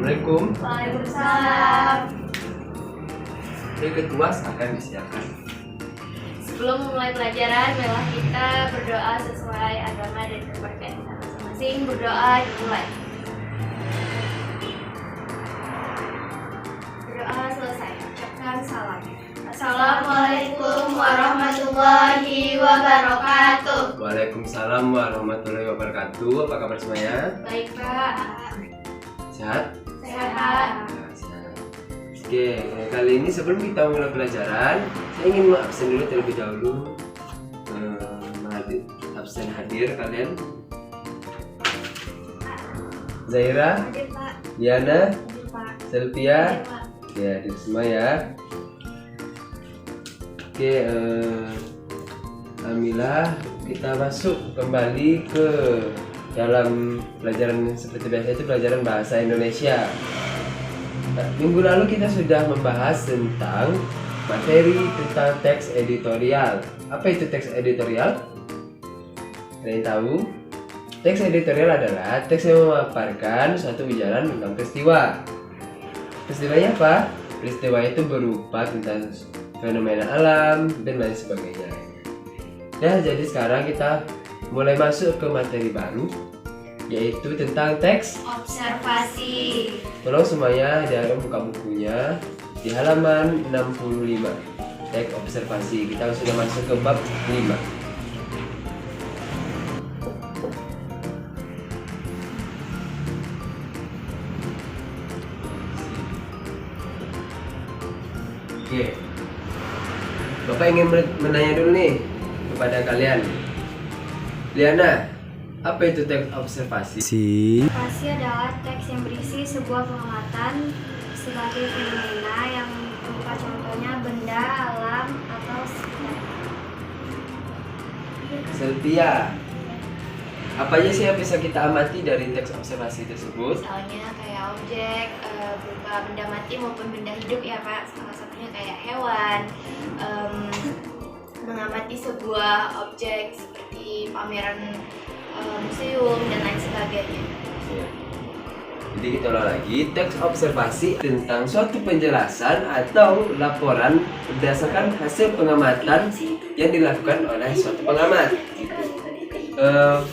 Assalamualaikum. Waalaikumsalam. Oke, ketua akan disiapkan. Sebelum memulai pelajaran, marilah kita berdoa sesuai agama dan kepercayaan kita masing-masing. Berdoa dimulai. Berdoa selesai. Ucapkan salam. Assalamualaikum warahmatullahi wabarakatuh. Waalaikumsalam warahmatullahi wabarakatuh. Apa kabar semuanya? Baik, Pak. Sehat? Sehat. Ya, sehat. Oke, kali ini sebelum kita mulai pelajaran, saya ingin absen dulu terlebih dahulu. Absen hadir kalian. Zaira, Hadir, Pak. Diana, Hadir, Pak. Selvia, Hadir, Pak. ya hadir semua ya. Oke, alhamdulillah kita masuk kembali ke dalam pelajaran seperti biasa, itu pelajaran bahasa Indonesia. Nah, minggu lalu kita sudah membahas tentang materi tentang teks editorial. Apa itu teks editorial? Kalian tahu? Teks editorial adalah teks yang memaparkan suatu ujaran tentang peristiwa. Peristiwanya apa? Peristiwa itu berupa tentang fenomena alam dan lain sebagainya. Nah, jadi sekarang kita mulai masuk ke materi baru, yaitu tentang teks Observasi. Tolong semuanya jangan buka bukunya di halaman 65. Teks observasi. Kita sudah masuk ke bab 5. Oke. Bapak ingin menanya dulu nih kepada kalian. Liana, apa itu teks observasi? Observasi adalah teks yang berisi sebuah pengamatan sebagai fenomena yang berupa contohnya benda, alam, atau sekitar. Selvia, apa aja sih yang bisa kita amati dari teks observasi tersebut? Misalnya kayak objek berupa benda mati maupun benda hidup ya Pak. Salah satunya kayak hewan. Mengamati sebuah objek seperti pameran museum dan lain sebagainya. Ya. Jadi kita ulang lagi, teks observasi tentang suatu penjelasan atau laporan berdasarkan hasil pengamatan yang dilakukan oleh suatu pengamat.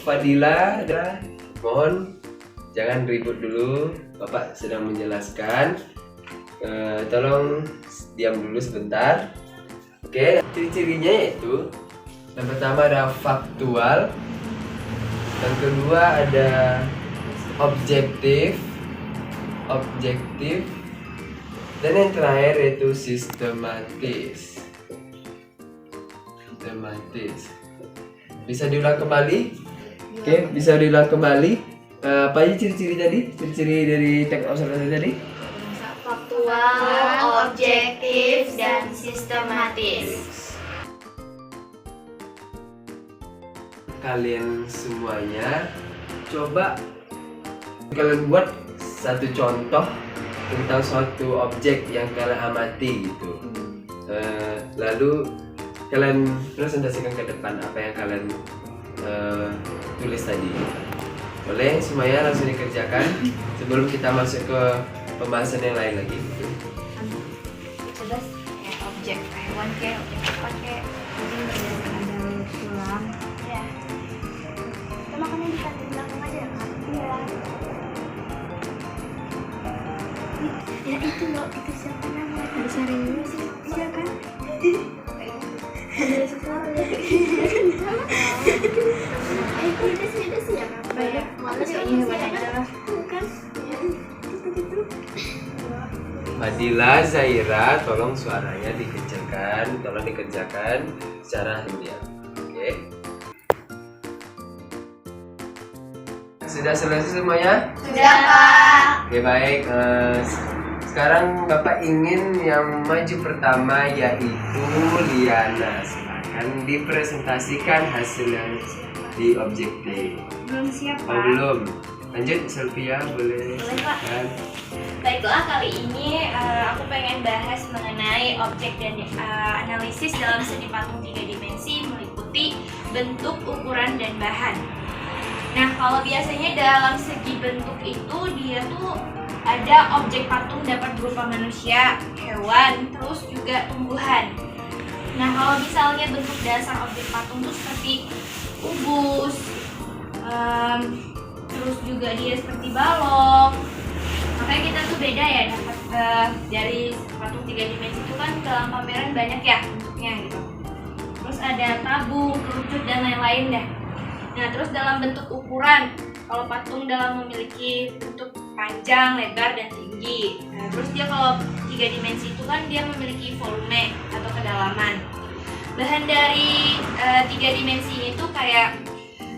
Fadila, mohon jangan ribut dulu, Bapak sedang menjelaskan. Tolong diam dulu sebentar. Oke, ciri-cirinya yaitu yang pertama ada faktual, yang kedua ada objektif, dan yang terakhir yaitu sistematis. Bisa diulang kembali? Oke, bisa diulang kembali. Apa aja ciri-ciri tadi? Ciri-ciri dari teks observasi tadi? Faktual, objektif, dan sistematis. Kalian semuanya coba kalian buat satu contoh tentang suatu objek yang kalian amati gitu. Lalu kalian presentasikan ke depan apa yang kalian tulis tadi. Boleh semuanya langsung dikerjakan sebelum kita masuk ke pembahasan yang lain lagi. Coba kayak objek hewan kayak objek apa kayak mungkin berdasarkan ada tulang. Ya. Kita makannya di kantin belakang aja ya Kak? Iya. Ya itu loh, itu siapa namanya? Ada Sarinya sih, iya kan? Ada sesuatu ya. Itu sih ya Kak? Banyak banget kayaknya hewan aja lah. Bukan? Fadila, Zaira, tolong suaranya dikencangkan, tolong dikerjakan secara diam. Oke. Sudah selesai semuanya? Sudah Pak. Oke, baik. Sekarang Bapak ingin yang maju pertama yaitu Liana. Silakan dipresentasikan hasilnya di objektif. Belum siap Oh, Pak. belum. Lanjut, Selvia, boleh. Boleh, Pak. Silakan. Baiklah, kali ini aku pengen bahas mengenai objek dan analisis dalam seni patung 3 dimensi meliputi bentuk, ukuran, dan bahan. Nah, kalau biasanya dalam segi bentuk itu dia tuh ada ada objek patung dapat berupa manusia, hewan, terus juga tumbuhan. Nah, kalau misalnya bentuk dasar objek patung itu seperti kubus, terus juga dia seperti balok. Makanya kita tuh beda ya dapat dari patung 3 dimensi itu kan dalam pameran banyak ya bentuknya gitu. Terus ada tabung, kerucut dan lain-lain deh. Nah, terus dalam bentuk ukuran, kalau patung dalam memiliki bentuk panjang, lebar dan tinggi. Nah, terus dia kalau 3 dimensi itu kan dia memiliki volume atau kedalaman. Bahan dari 3 dimensi ini tuh kayak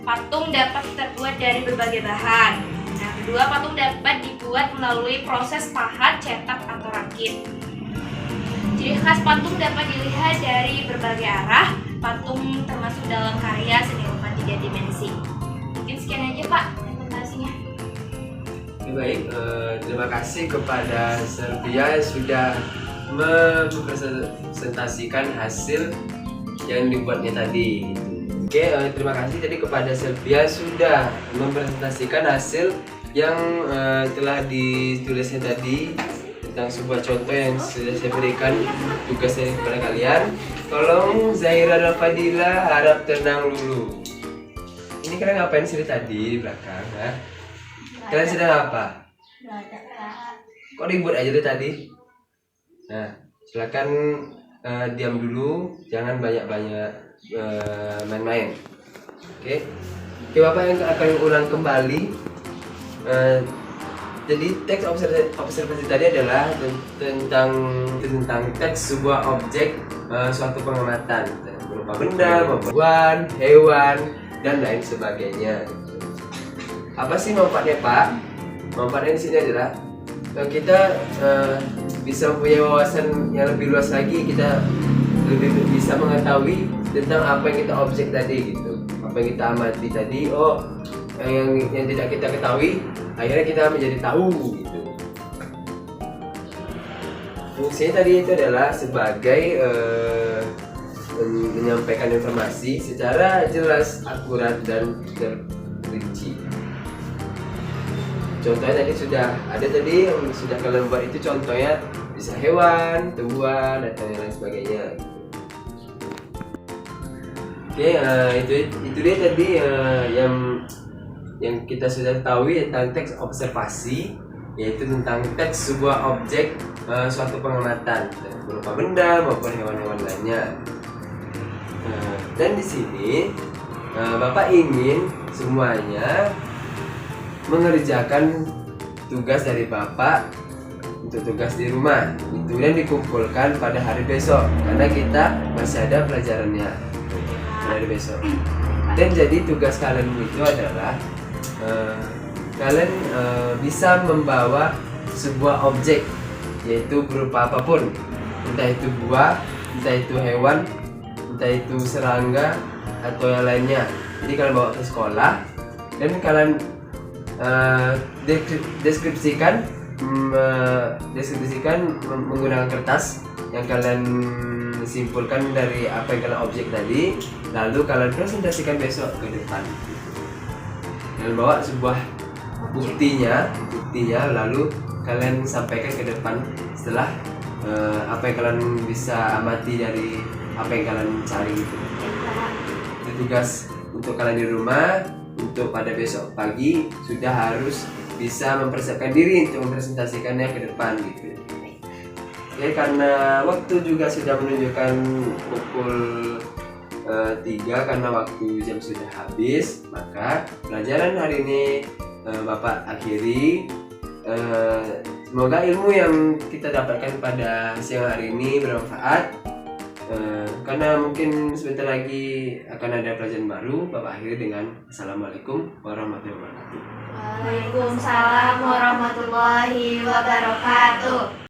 patung dapat terbuat dari berbagai bahan. Nah, kedua, patung dapat dibuat melalui proses pahat, cetak, atau rakit. Ciri khas patung dapat dilihat dari berbagai arah. Patung termasuk dalam karya seni rupa 3 dimensi. Mungkin sekian aja Pak presentasinya. Baik, terima kasih kepada Selvia yang sudah mempresentasikan hasil yang dibuatnya tadi. Oke, terima kasih tadi kepada Selvia sudah mempresentasikan hasil yang telah ditulisnya tadi tentang sebuah contoh yang sudah saya berikan tugasnya kepada kalian. Tolong Zaira dan Fadila harap tenang dulu. Ini kalian ngapain sih tadi di belakang? Ha? Kalian sedang apa? Kok ribut aja dari tadi? Nah, silakan diam dulu, jangan banyak-banyak main-main. Oke, Bapak yang akan ulang kembali. Jadi teks observasi tadi adalah tentang teks sebuah objek suatu pengamatan berupa benda, maupun hewan dan lain sebagainya. Apa sih manfaatnya Pak? Manfaatnya di sini adalah kita bisa mempunyai wawasan yang lebih luas lagi, kita lebih bisa mengetahui tentang apa yang kita objek tadi gitu, apa yang kita amati tadi. Yang tidak kita ketahui, akhirnya kita menjadi tahu gitu. Fungsinya tadi itu adalah sebagai menyampaikan informasi secara jelas, akurat dan terperinci. Contohnya tadi sudah ada tadi yang sudah kalian buat, itu contohnya bisa hewan, tumbuhan, dan lain sebagainya. Oke, itu dia tadi yang kita sudah tahu tentang teks observasi, yaitu tentang teks sebuah objek suatu pengamatan berupa benda maupun hewan-hewan lainnya. Dan di sini Bapak ingin semuanya mengerjakan tugas dari Bapak untuk tugas di rumah itu dan dikumpulkan pada hari besok karena kita masih ada pelajarannya hari besok. Dan jadi tugas kalian itu adalah kalian bisa membawa sebuah objek, yaitu berupa apapun, entah itu buah, entah itu hewan, entah itu serangga atau yang lainnya. Jadi kalian bawa ke sekolah dan kalian deskripsikan menggunakan kertas yang kalian simpulkan dari apa yang kalian objek tadi, lalu kalian presentasikan besok ke depan. Kalian bawa sebuah buktinya, lalu kalian sampaikan ke depan setelah apa yang kalian bisa amati dari apa yang kalian cari gitu. Itu tugas untuk kalian di rumah. Untuk pada besok pagi sudah harus bisa mempersiapkan diri untuk mempresentasikannya ke depan gitu. Oke, karena waktu juga sudah menunjukkan pukul 3 karena waktu jam sudah habis, maka pelajaran hari ini Bapak akhiri. Semoga ilmu yang kita dapatkan pada siang hari ini bermanfaat. Karena mungkin sebentar lagi akan ada pelajaran baru, Bapak akhiri dengan Assalamualaikum warahmatullahi wabarakatuh. Waalaikumsalam warahmatullahi wabarakatuh.